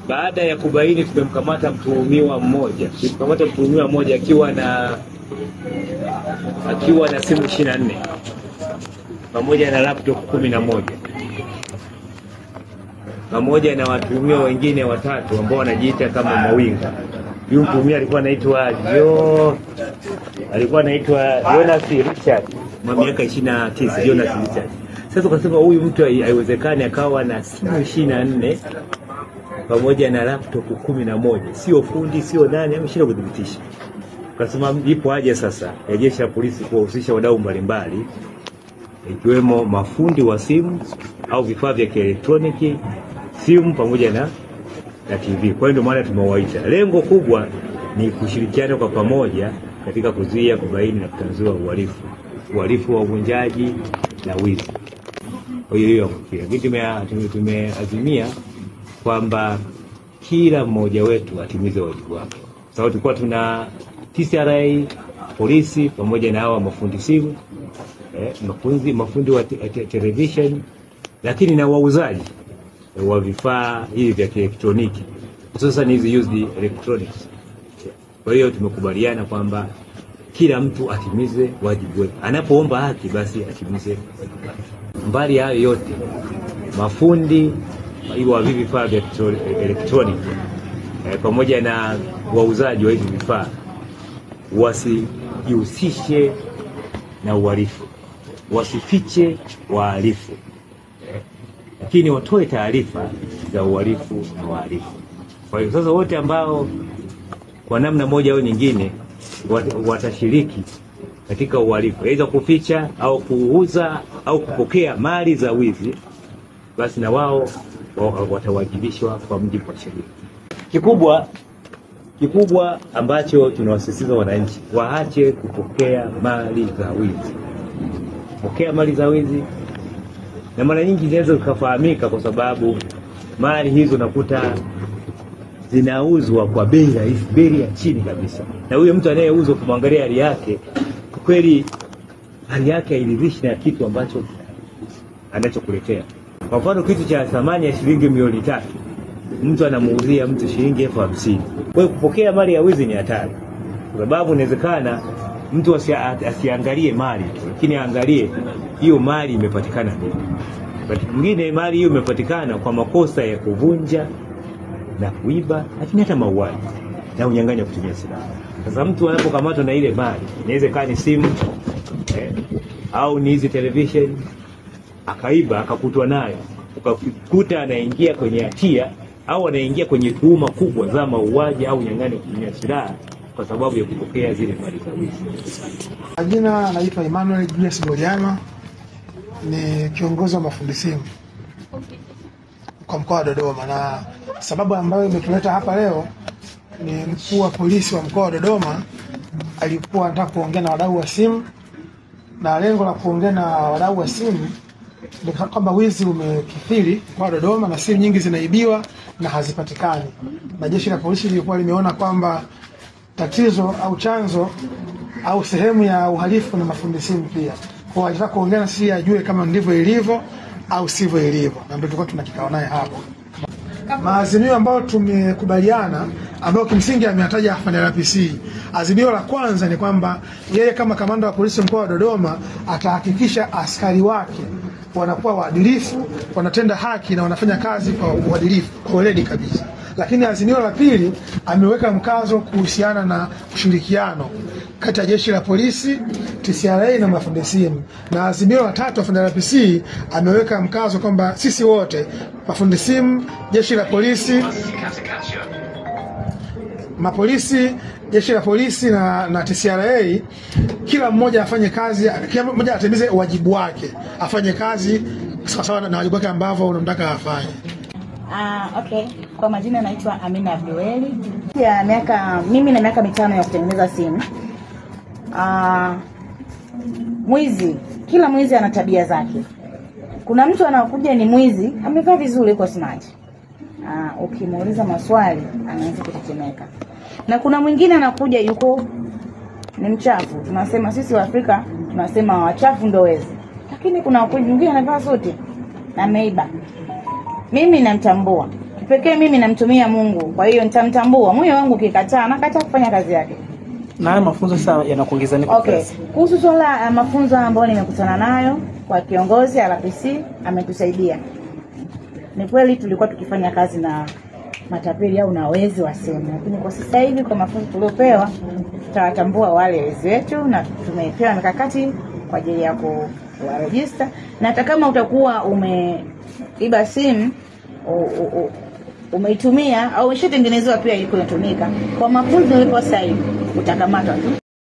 baada ya kubaini tumemkamata mtuhumiwa mmoja. Tumemkamata mtuhumiwa mmoja akiwa na simu 24 pamoja na laptop 11 pamoja na watuhumiwa wengine watatu ambao wanajiita kama mawinga. Huyu mtuhumiwa alikuwa anaitwa Jonas Richard, miaka 29, Jonas Richard. Sasa tukasema huyu mtu haiwezekani akawa na simu 24 pamoja na laptop 11, sio fundi, sio nani, ameshinda kudhibitisha. Tukasema ipo haja sasa ya jeshi la polisi kuwahusisha wadau mbalimbali ikiwemo mafundi wa simu au vifaa vya kielektroniki, simu pamoja na TV. Kwa hiyo ndio maana tumewaita. Lengo kubwa ni kushirikiana kwa pamoja katika kuzuia, kubaini na kutanzua uhalifu wa uvunjaji na wizi. Kwa hiyo tumeazimia kwamba kila mmoja wetu atimize wajibu wake. Sababu tulikuwa tuna TCRA, polisi pamoja na hawa mafundi simu, mafundi wa television, lakini na wauzaji wa vifaa hivi vya kielektroniki, hususan hizi used electronics. Kwa hiyo tumekubaliana kwamba kila mtu atimize wajibu wake. Anapoomba haki basi atimize wajibu wake. Mbali ya hayo yote, mafundi wa vifaa vya elektroniki pamoja na wauzaji wa hivi vifaa wasijihusishe na uhalifu, wasifiche wahalifu, lakini watoe taarifa za uhalifu na wahalifu. Kwa hiyo sasa wote ambao kwa namna moja au nyingine watashiriki katika uhalifu, aidha kuficha au kuuza au kupokea mali za wizi, basi na wao watawajibishwa kwa mujibu wa sheria. Kikubwa ambacho tunawasisitiza wananchi waache kupokea mali za wizi. Kupokea mali za wizi, na mara nyingi zinaweza kufahamika kwa sababu mali hizo nakuta zinauzwa kwa bei ya chini kabisa. Na huyo mtu anayeuzwa, kumwangalia hali yake, kweli hali yake hairidhishi na kitu ambacho anachokuletea. Kwa mfano kitu cha thamani ya shilingi milioni 3, mtu anamuuzia mtu shilingi 50,000. Kwa hiyo kupokea mali ya wizi ni hatari. Kwa sababu inawezekana mtu asiangalie mali, lakini aangalie hiyo mali imepatikana vipi. Wakati mwingine mali hiyo imepatikana kwa makosa ya kuvunja na kuiba, lakini hata mauaji na unyang'anyi kutumia silaha. Sasa mtu anapokamatwa na ile mali, inawezekana ni simu au ni hizi television, akaiba akakutwa nayo, ukakuta anaingia kwenye hatia au anaingia kwenye tuhuma kubwa za mauaji au unyang'anyi kutumia silaha kwa sababu ya kupokea zile mali za wizi. Jina naitwa Emmanuel Julius Boliana, ni kiongozi wa mafundi simu kwa mkoa wa Dodoma, na sababu ambayo imetuleta hapa leo ni mkuu wa polisi wa mkoa wa Dodoma alikuwa anataka kuongea na wadau wa simu, na lengo la kuongea na wadau wa simu ni kwamba wizi umekithiri mkoa wa Dodoma na simu nyingi zinaibiwa na hazipatikani, na jeshi la polisi lilikuwa limeona kwamba tatizo au chanzo au sehemu ya uhalifu na mafundi simu pia. Kwa alitaka kuongea na sisi ajue kama ndivyo ilivyo au sivyo ilivyo, na ndio tulikuwa tunakikao naye hapo. Maazimio ambayo tumekubaliana, ambayo kimsingi ameyataja afande RPC. Azimio la kwanza ni kwamba yeye kama kamanda wa polisi mkoa wa Dodoma atahakikisha askari wake wanakuwa waadilifu, wanatenda haki na wanafanya kazi kwa uadilifu, kwa weledi kabisa. Lakini azimio la pili ameweka mkazo kuhusiana na ushirikiano kati ya jeshi la polisi, TCRA na mafundi simu. Na azimio la tatu afande RPC ameweka mkazo kwamba sisi wote, mafundi simu, jeshi la polisi, mapolisi, jeshi la polisi na TCRA, kila mmoja afanye kazi, kila mmoja atimize wajibu wake, afanye kazi sawa na wajibu wake ambavyo unamtaka afanye. Okay. Kwa majina naitwa Amina Abdueli. Mimi na miaka 5 ya kutengeneza simu. Mwizi, kila mwizi ana tabia zake. Kuna mtu anakuja ni mwizi, amevaa vizuri kwa smart. Ukimuuliza maswali anaanza kutetemeka. Na kuna mwingine anakuja yuko ni mchafu. Tunasema sisi wa Afrika tunasema wachafu ndio wezi. Lakini kuna mwingine anavaa suti na ameiba. Mimi namtambua. kipekee mimi namtumia Mungu. Kwa hiyo nitamtambua. Moyo wangu ukikataa, nakataa kufanya kazi yake. Na haya mafunzo sasa yanakuongeza nini? Okay. Kuhusu swala mafunzo ambayo nimekutana nayo kwa kiongozi RPC ametusaidia. Ni kweli tulikuwa tukifanya kazi na matapeli au na wezi wa simu, lakini kwa sasa hivi kwa mafunzo tuliopewa tutawatambua wale wezi wetu na tumepewa mikakati kwa ajili ya kuwarejista. Na hata kama utakuwa umeiba simu umeitumia au ishatengenezewa pia iko inatumika, kwa mafunzo ulipo sasa hivi utakamatwa tu.